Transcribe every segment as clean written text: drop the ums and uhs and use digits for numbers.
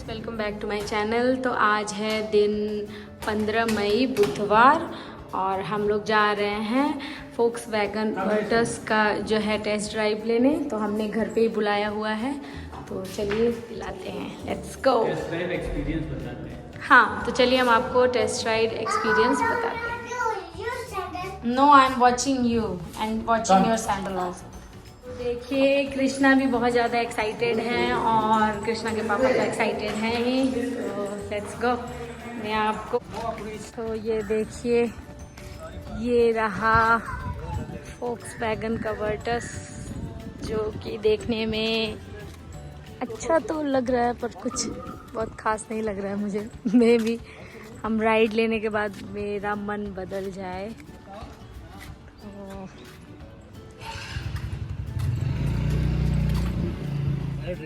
Welcome back to my channel. तो आज है दिन 15 मई बुधवार और हम लोग जा रहे हैं फोक्सवैगन वर्टस का जो है टेस्ट ड्राइव लेने। तो हमने घर पे ही बुलाया हुआ है, तो चलिए दिलाते हैं। Let's go. Test drive experience बताते हैं। हाँ, तो चलिए हम आपको टेस्ट ड्राइव एक्सपीरियंस बताते हैं। No, I am watching you and watching your sandal also. देखिए कृष्णा भी बहुत ज़्यादा एक्साइटेड हैं और कृष्णा के पापा तो एक्साइटेड हैं ही। तो लेट्स गो। मैं आपको तो ये देखिए, ये रहा फोक्सवैगन का वर्टस, जो कि देखने में अच्छा तो लग रहा है पर कुछ बहुत खास नहीं लग रहा है मुझे। मे भी हम राइड लेने के बाद मेरा मन बदल जाए।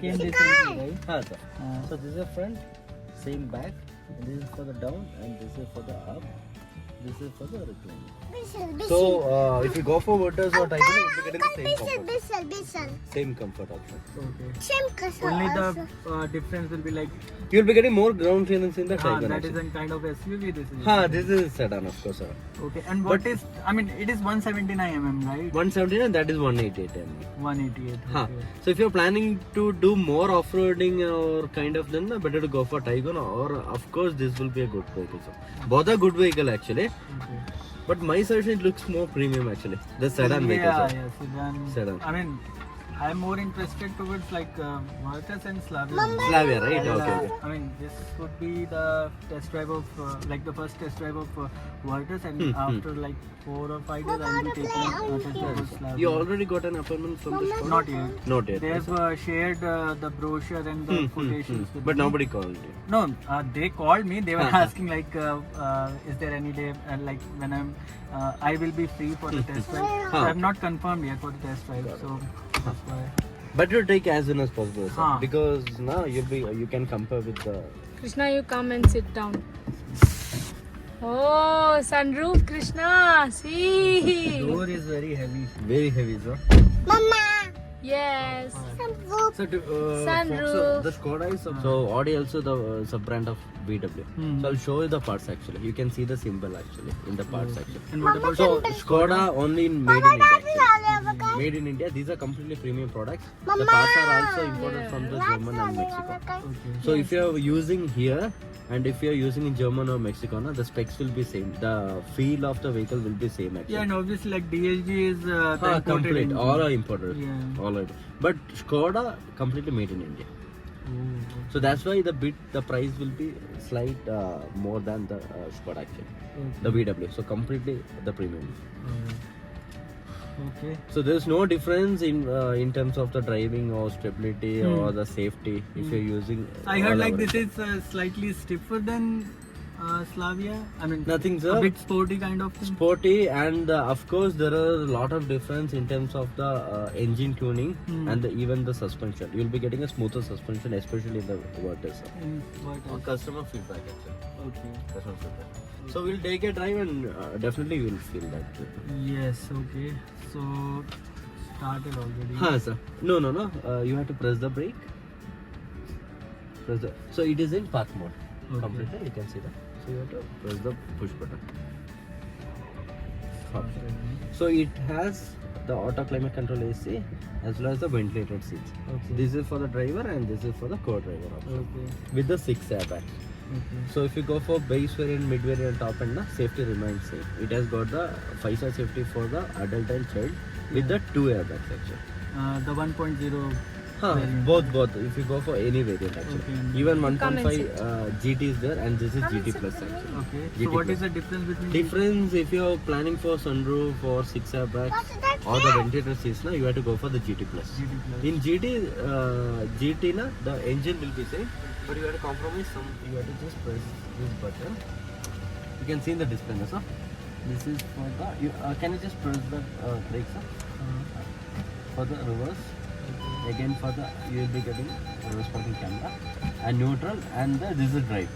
Came this way, right? हाँ sir. So this is the front, same back. And this is for the down, and this is for the up. This is for the recline. So if you go for Virtus or Titan, you'll be getting the same comfort. Same comfort option. Okay. Only the difference will be like You'll be getting more ground clearance in the Titan. that is a kind of SUV. This is. This is sedan, of course, sir. Okay. And what is? I mean, it is 179 mm, right? 179, that is 188 mm. 188. Huh. Okay. So if you're planning to do more off-roading or kind of, then better to go for Tiguan, or of course this will be a good vehicle. So both are good vehicle actually, Okay. but my suggestion, it looks more premium actually. The sedan vehicle. Yeah, sir. yeah, Sedan. I mean, I'm more interested towards like Virtus and Slavia. Slavia, right? Okay, okay. I mean, this would be the test drive of like the first test drive of Virtus, and after like 4 or 5 days, I'll be taking test drive of Slavia. You already got an appointment from the store? Not yet. Not yet. They have shared the brochure and the quotations. with But me. nobody called you. No, they called me. They were asking like, is there any day like when I will be free for the test drive. So I have not confirmed yet for the test drive. So that's why. Better take as soon as possible, sir. Huh. Because now you can compare with the. Krishna, you come and sit down. Oh, sunroof, Krishna. See. Door is very heavy. Very heavy, sir. Yes. So, Sunroof. So the Skoda is so Audi also the sub brand of VW. So I'll show you the parts actually. You can see the symbol actually in the parts section. And what about So Skoda only made in India. Actually. Made in India. These are completely premium products. The parts are also imported from the German and Mexico. okay. So if you are using here and if you are using in German or Mexico, the specs will be same. The feel of the vehicle will be same actually. Yeah, and obviously like DLG is the imported Complete. engine. All are imported. Yeah. All are. But Skoda completely made in India. Oh, So that's why the price will be slight more than the Skoda actually. The VW. So completely the premium. okay. So there's no difference in terms of the driving or stability or the safety if you're using. I heard all like our- this is slightly stiffer than Slavia. I mean, Nothing, a sir. bit sporty kind of thing. Sporty, and of course there are a lot of difference in terms of the engine tuning and even the suspension. You'll be getting a smoother suspension, especially in the Virtus. In what else? Customer feedback actually. Okay. Customer feedback. So we'll take a drive and definitely you'll feel that. Yes. Okay. So started already. Huh, sir. No. You have to press the brake. So it is in park mode. Okay. Completely, you can see that. So you have to press the push button. So it has the auto climate control AC as well as the ventilated seats. Okay. This is for the driver and this is for the co-driver option Okay. with the 6 airbags. Okay. So if you go for base variant, mid variant, top end, safety remains same. It has got the 5-star safety for the adult and child with the 2 airbags actually. The 1.0. variant. Both. If you go for any variant actually. Okay. Even Come and 1.5 GT is there and this is GT Plus actually. Okay. GT So what plus. is the difference between? Difference if you're planning for sunroof or 6 airbags or the ventilator seats, you have to go for the GT Plus. GT Plus. In GT, the engine will be same, but you have to compromise some. You have to just press this button. You can see in the display, sir. This is for the. Can you just press the brake, sir? For the reverse. Again for the you will be getting reverse parking camera and neutral and this is drive.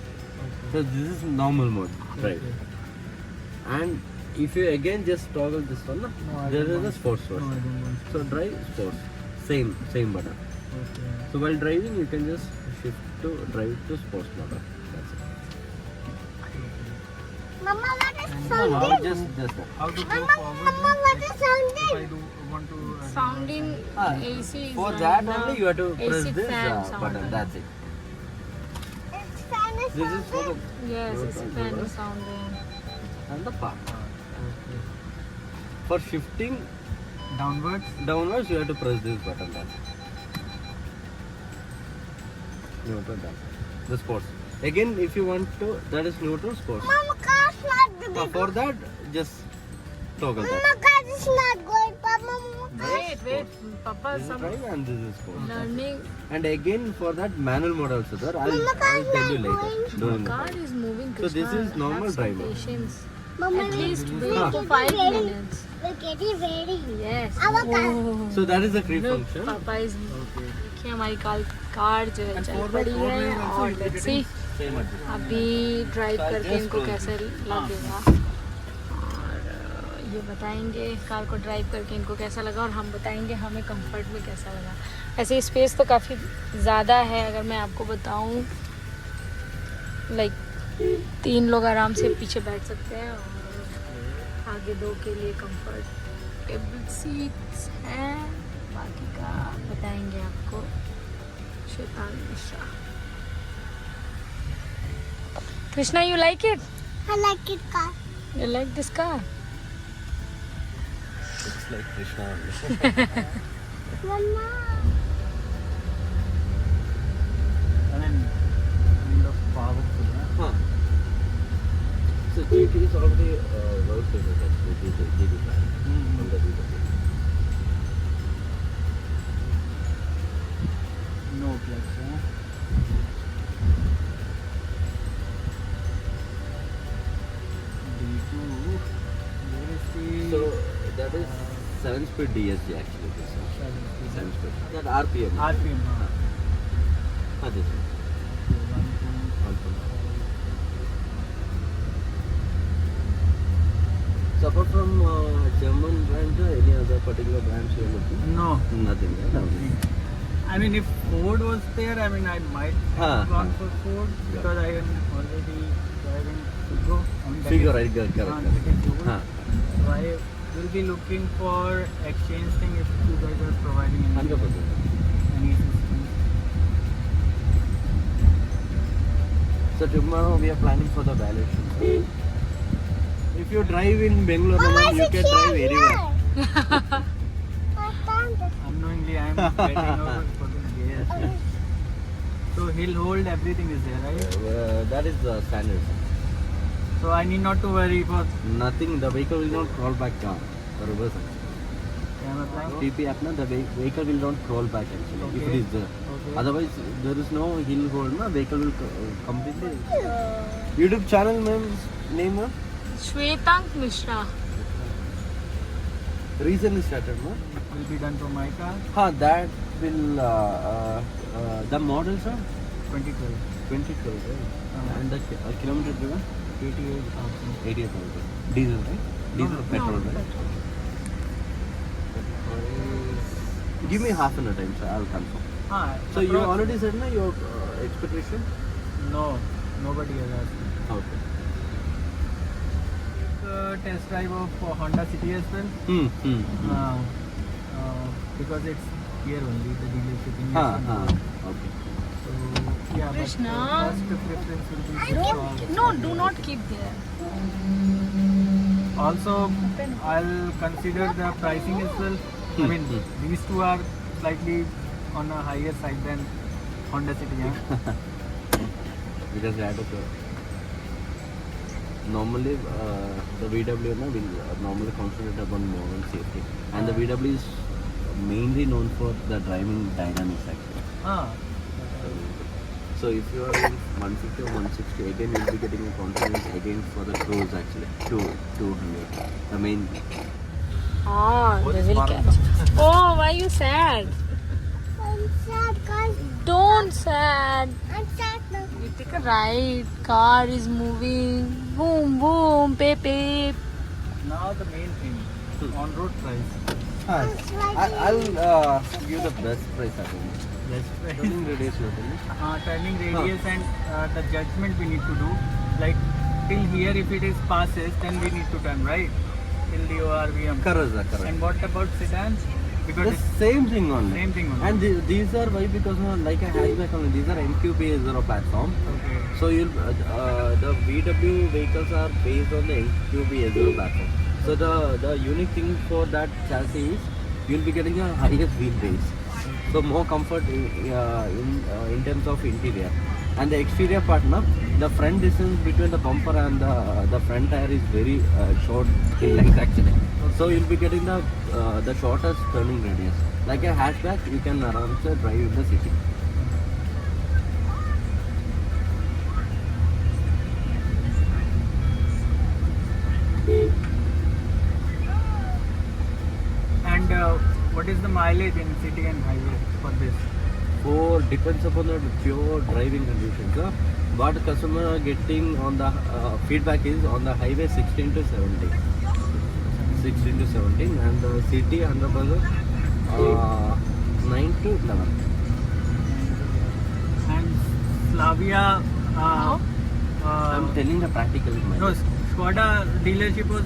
So this is normal mode drive. Okay. And if you again just toggle this one, I there don't is a want- sports No, I version. don't want. So drive sports, same button. Okay. So while driving you can just shift to drive to sports model. That's it. Mama, what is No, sounding? just that. How to go Mama, forward? Mama, what is If sounding? I do want to Sounding Ah, AC is For on that the only you have to press AC this fan button. sound. That's it. It's fan is This is for the Yes, AC fan Lower. is sounding. and the park. For shifting downwards. downwards, you have to press this button. That's it. Neutral, that's it. The sports. Again, if you want to, that is neutral sports. Mama, car's not good. For that, just toggle that. Mama, car is not good. Mama, Wait, Papa, This is some drive and this is sports. learning. And again, for that manual mode also, sir. I'll tell you later. During the Car time. is moving. So this Krishna. is normal Have some driving. Patience. Mama, At least wait Ah. for 5 minutes. we're getting ready. Yes. Our car. Oh. So that is the free Look, function. पापा इस देखिए हमारी car जो है चल पड़ी है और लेट्स सी Same adjust. अभी ड्राइव So I'll करके just इनको close कैसे लगेगा और ये बताएंगे कार को ड्राइव करके इनको कैसा लगा और हम बताएंगे हमें कंफर्ट में कैसा लगा। ऐसे स्पेस तो काफ़ी ज़्यादा है, अगर मैं आपको बताऊं लाइक 3 लोग आराम से पीछे बैठ सकते हैं और आगे 2 के लिए कंफर्टेबल सीट्स हैं। बाकी का बताएंगे आपको शैतान Mishra. Krishna, you like it? I like it car. You like this car? It's like Krishna. Mama. I mean, kind of powerful. Huh. So GT is already well favored actually. GT plan from the VW. No clutch. D2. Where is the So that is 7-speed DSG actually. This one. 7-speed. That RPM. RPM? This one. So apart from German brand, any other particular brands you are looking? No. Nothing. Right? Nothing. I mean, if Ford was there, I mean, I might have gone for Ford because I am already driving Figo. I mean, that Figure, is- right? Correct. that is old. Huh. So I will be looking for exchange thing if you guys are providing any 100%. any assistance. So tomorrow we are planning for the valuation. If you drive in Bangalore, Mama, you can drive anywhere. Unknowingly, I am getting over for the gears. So he'll hold everything is there, right? That is the standard. So I need not to worry for Nothing. The vehicle will not crawl back down. The reverse. क्या मतलब? TP apna, the vehicle will not crawl back actually. If it Okay. is there. Okay. Otherwise, there is no hill hold. Na vehicle will completely. YouTube channel name. Shwetank Mishra. Recently started, no? Will be done for my car. That will. The models are 2012. 2012, right? And the kilometer driven 88,000. 88,000. Diesel, right? Diesel, No, petrol, no, right? Give me half an hour time, sir. I'll confirm. So you approx- already said na your expectation? No, nobody has asked me. Okay. Test drive of Honda City as well. Because it's here only, the dealership in Yeshwanthpur. Okay. So, yeah, but Krishna. first preference will be No, do not keep there. Also, I'll consider the pricing as well. I mean, these two are slightly on a higher side than Honda City. Yeah? Because that is normally the VW will normally concentrate upon more on safety, and the VW is mainly known for the driving dynamics actually. So if you are in 150 or 160, again you'll be getting a confidence again for the cruise actually, 200. The main. They will catch. Oh, why you sad? I'm sad, guys. Don't sad. I'm sad now. You take a ride. Car is moving. Boom, boom, beep, beep. Now the main thing, on-road price. I'll give the best price I think. Yes, turning radius you are telling. turning radius and the judgment we need to do. Like till here, if it is passes, then we need to turn right till the ORVM. Correct, sir, correct. And what about sedans? Because The it's same thing only. same thing only. And these are why because like a hatchback only. These are MQB0 platform. Okay. So the VW vehicles are based on the MQB0 platform. So the unique thing for that chassis is you'll be getting a highest wheelbase. So more comfort in terms of interior. And the exterior part, now the front distance between the bumper and the front tire is very short in length actually. So you'll be getting the shortest turning radius. Like a hatchback, you can around drive in the city. And what is the mileage in city and highway for this? So depends upon the pure driving conditions. What customer are getting on the feedback is on the highway 16 to 17. 16 to 17 and the city 100% 9 to 11. And Slavia. I'm telling the practical. No, Skoda dealership was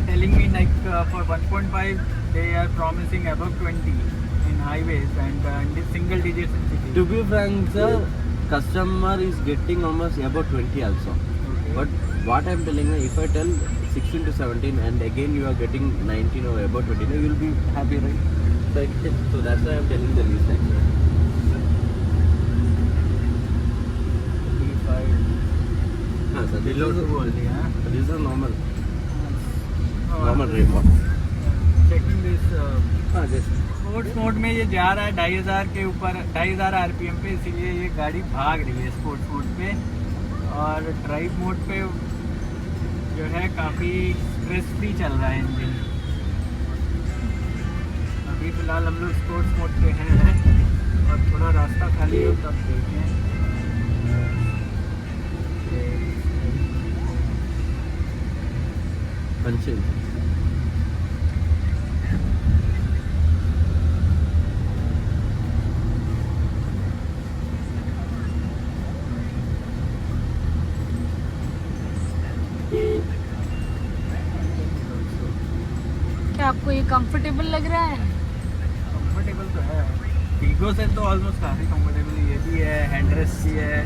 telling me like for 1.5 they are promising above 20 in highways and single digits in city. To be frank, sir, customer is getting almost above 20 also. Okay. But what I'm telling you, if I tell 16 to 17 and again you are getting 19 or above 20, you will be happy, right? So that's why I'm telling the least actually. Sir, Below 2 only, huh? this is a normal Oh, rate. Checking this. Just sports mode में ये जा रहा है 2500 के ऊपर 2500 RPM पे, इसीलिए ये गाड़ी भाग रही है स्पोर्ट्स मोड पे. और ड्राइव मोड पे जो है काफ़ी स्ट्रेस फ्री चल रहा है इंजन. अभी फ़िलहाल हम लोग स्पोर्ट्स मोड पे हैं और थोड़ा रास्ता खाली हो तब देखें. punching. क्या आपको ये कंफर्टेबल लग रहा है? कंफर्टेबल तो है, वीगो से तो ऑलमोस्ट काफ़ी कंफर्टेबल ये भी है, हैंडरेस्ट भी है.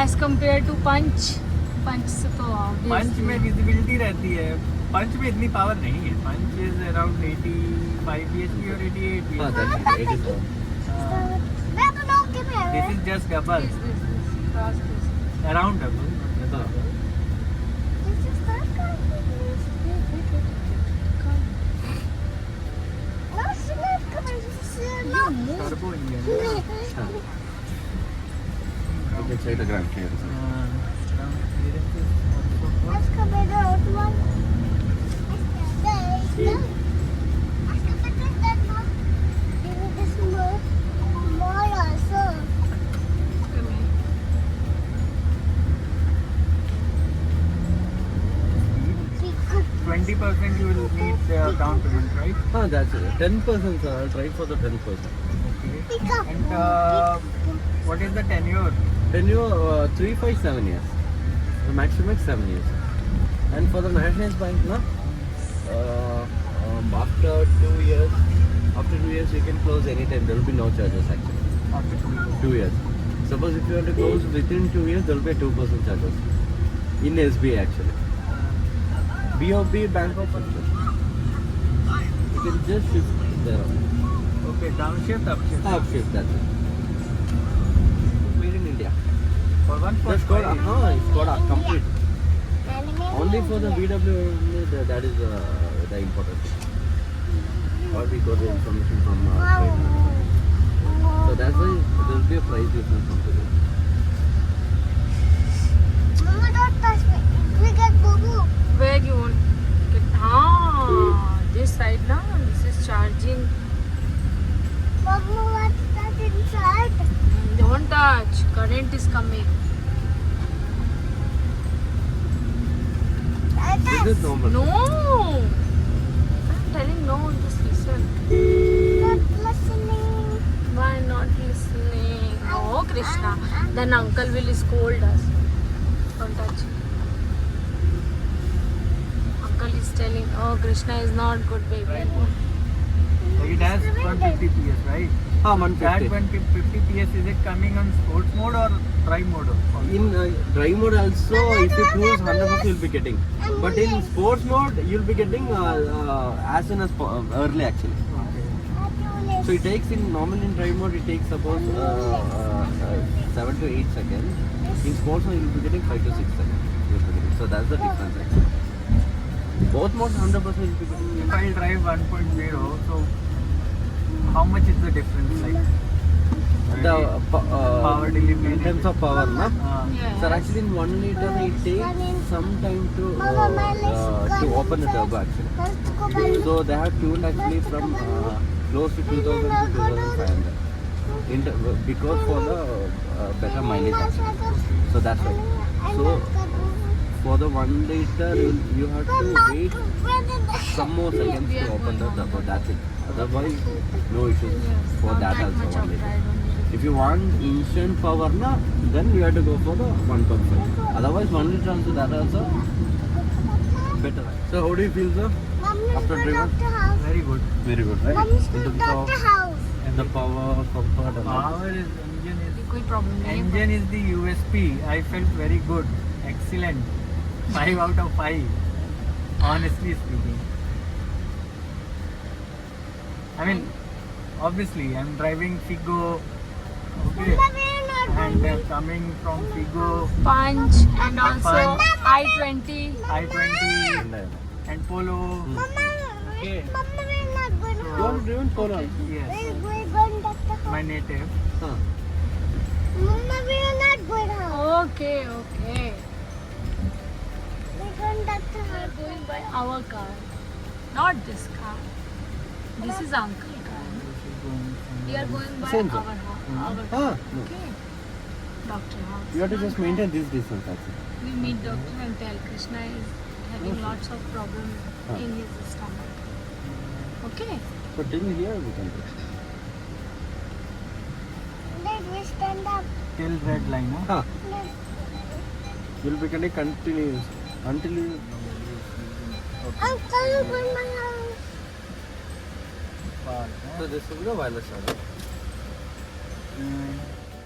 एज कम्पेयर टू पंच से तो पंच में विजिबिलिटी रहती है, पंच में इतनी पावर नहीं है. पंच इज अराउंड 85 bhp और 88 bhp. That's 84. This is just double, around double. Turbo engine. You can check the ground clearance. Let's come in the old one. More also. 20% you will need down payment, right? That's it. 10%, sir. I'll try for the 10%. Okay. And what is the tenure? Tenure 3-5-7 years. The maximum is 7 years. And for the National Bank, na, after 2 years, you can close anytime. There will be no charges actually. After 2 years. 2 years. Suppose if you want to close within 2 years, there will be 2% charges. In SBI actually. BOB Bank of India. You can just shift there. Okay, downshift, upshift. Upshift, that's it. Made in India. For 1.5. That's Skoda. It's Skoda, complete. Only for the VW, that is the important thing. Or we got the information from trade manager. So that's why there will be a price difference from today. Mama, don't touch me. We get boo-boo. Where you want? This side now. This is charging. Mama, what's that inside? Don't touch. Current is coming. This is normal. No. I'm telling no. Just listen. Not listening. Why not listening? Oh, Krishna. Then uncle will scold us. Don't touch. Uncle is telling, oh, Krishna is not good, baby. It has 150 PS, right? हाँ That 150. 150 PS, is it coming on sports mode or drive mode? In drive mode also, if you cruise 100% you'll be getting. But in sports mode, you'll be getting as soon as early actually. So it takes normally in drive mode, it takes suppose 7 to 8 seconds. In sports mode, you'll be getting 5 to 6 seconds. You'll be getting. So that's the difference actually. Both modes 100% you'll be getting. If I drive 1.0, so how much is the difference? Like The power delivery in terms of power, na? Yes. Sir, actually in 1 liter it takes some time to open the turbo actually. So they have tuned actually from close to 2000 to 2500 because for the better mileage actually. So that's why. So for the 1 liter you have to wait some more seconds to open the turbo. That's it. Otherwise no issues for that also 1 liter. If you want instant power na, then you have to go for the 1.5. Otherwise 1 liter also that also better. So how do you feel, sir? After driven? very good. Very good, right? Mommy's In terms got of the house. and the power, comfort and all. Power is कोई problem नहीं है. engine is the USP. I felt very good, excellent. 5 out of 5. Honestly speaking. I mean, obviously, I'm driving Figo. Okay. And coming from Figo, Punch and also Punch. I-20. I-20 and Polo. Okay. You have driven Polo? Yes, We're going back to my native. Huh. Mama, we are not going home. Okay, okay. We're going back to We are house. going by our car, not this car. This is uncle car. We are going by Same our car. house. Our car. Ah, no. Okay. Doctor house. You have to just maintain this distance actually. We meet doctor and tell Krishna is having lots of problems Ah. in his stomach. Okay. So till here we can do. Let me stand up. Till red line, huh? Huh. Let- You'll be getting continuous until you. Uncle, you're going my house. So this will be the wireless charger.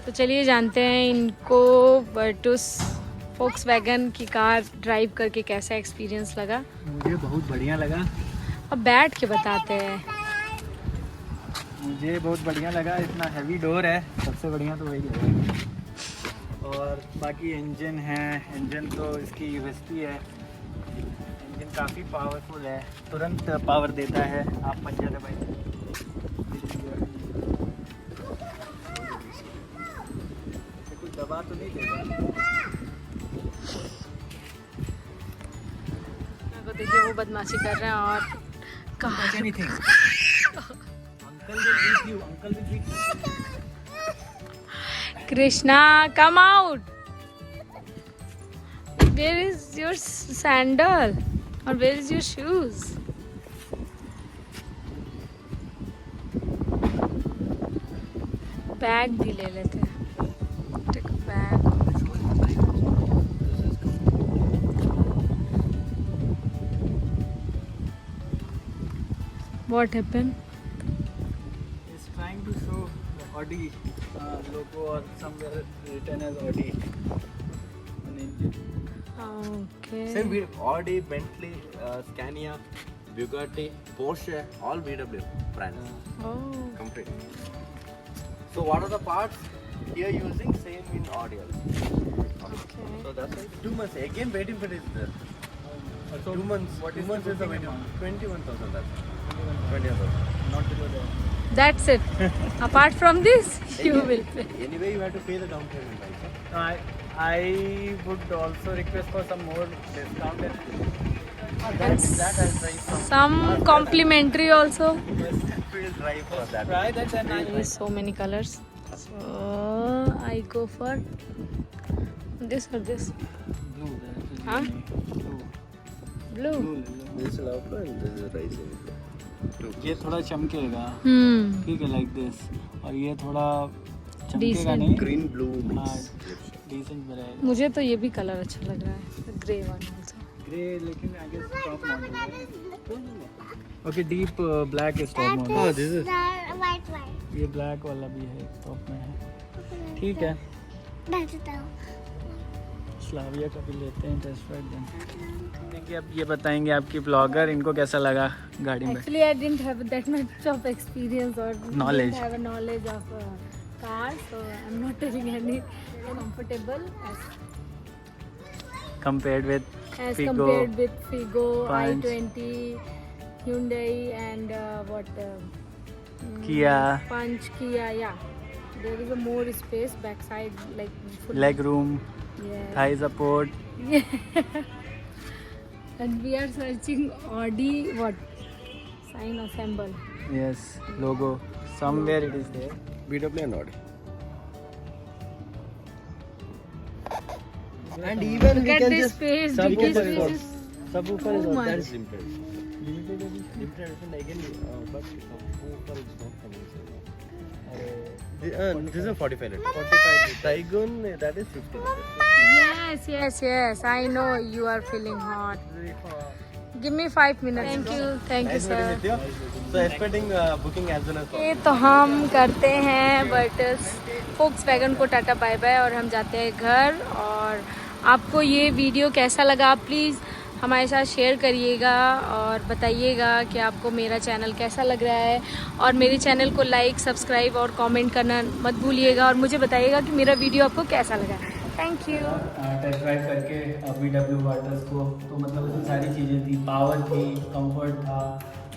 तो चलिए जानते हैं इनको वर्टुस Volkswagen की car drive करके कैसा experience लगा. मुझे बहुत बढ़िया लगा. अब बैठ के बताते हैं. मुझे बहुत बढ़िया लगा. इतना हैवी डोर है, सबसे बढ़िया तो वही लगा. और बाकी इंजन है, इंजन तो इसकी यूएसपी है. इंजन काफ़ी पावरफुल है, तुरंत पावर देता है. आप पंजा दबाइए. कुछ दबा तो नहीं देगा. को देखिए वो बदमाशी कर रहे हैं और कहा Anything. Uncle will beat you. Uncle will beat you. Krishna come out. Where is your sandal और where is your shoes. Bag भी ले लेते हैं. Take bag. What happened? He's trying to show the Audi logo or somewhere written as Audi on engine. Okay. Same with Audi, Bentley, Scania, Bugatti, Porsche, all VW brands. Oh. Complete. So what are the parts here using? Same in Audi also. Okay. So that's why 2 months. Again waiting period is there. So 2 months. what 2 is months the is the booking waiting. amount? 21,000. That's it. 21,000. Not below there. That's it. Apart from this, you will pay. Anyway, you have to pay the down payment, right? Sir? I would also request for some more discount. And That I'll try some. some complimentary also. We'll try for that. Try that and There is so many colors. So I go for this or this. blue. Huh? Blue. This is alpha and this is rising. ये थोड़ा चमकेगा. Hmm. ठीक है, like this. और ये थोड़ा चमकेगा Decent. नहीं, Green blue हाँ mix. Decent रहेगा। मुझे तो ये भी कलर अच्छा लग रहा है, ग्रे वन आल्सो। ग्रे लेकिन आगे टॉप मॉडल है। Okay deep black is top Oh, model. this is. White. ये ब्लैक वाला भी है टॉप में है। ठीक है, That's it. स्लाविया का भी लेते हैं टेस्ट राइड दें। कि अब ये बताएंगे आपकी ब्लॉगर, इनको कैसा लगा गाड़ी में? Actually, I didn't have that much of experience or Knowledge. didn't have a knowledge of cars, so I'm not telling any comfortable Compared with as Figo, compared with Figo, Punch. i20, Hyundai, and Kia, Punch, Kia. Yeah, there is a more space backside, like full. leg room, Yeah. thigh support. And we are searching Audi what sign assemble. Yes, logo. Somewhere it is there. BW and Audi. And even Look we at can this just space. subwoofer This is space also- is subwoofer is too also, much. that is limited. Limited edition again, but subwoofer is not coming. This is a 45 liter. 45 liter. Taygun, that is 50 liter. Yes. I know you are feeling hot. Give me 5 minutes. Thank you, Nice sir. meeting with you. So expecting booking as soon as possible. ये तो हम करते हैं but Volkswagen को tata bye bye और हम जाते हैं घर। और आपको ये वीडियो कैसा लगा, आप प्लीज़ हमारे साथ शेयर करिएगा और बताइएगा कि आपको मेरा चैनल कैसा लग रहा है। और मेरे चैनल को लाइक, सब्सक्राइब और कमेंट करना मत भूलिएगा और मुझे बताइएगा कि मेरा वीडियो आपको कैसा लगा। Thank you. टेस्ट ड्राइव करके BW वाटर्स को, तो मतलब उसमें सारी चीज़ें थी, पावर थी, कंफर्ट था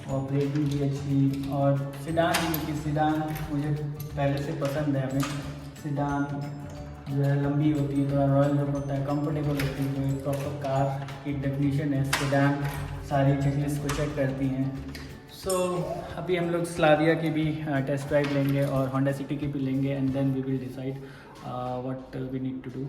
और ब्रेकिंग भी अच्छी, और सिडान भी, क्योंकि सिडान मुझे पहले से पसंद है। हमें सिडान जो है लंबी होती है, थोड़ा रॉयल लुक होता है, कंफर्टेबल होती है, जो एक प्रॉपर कार की डेफिनेशन है। सिडान सारी चेकलिस्ट को चेक करती हैं। सो अभी हम लोग स्लाविया की भी टेस्ट ड्राइव लेंगे और होंडा सिटी की भी लेंगे, and then we will decide what we need to do.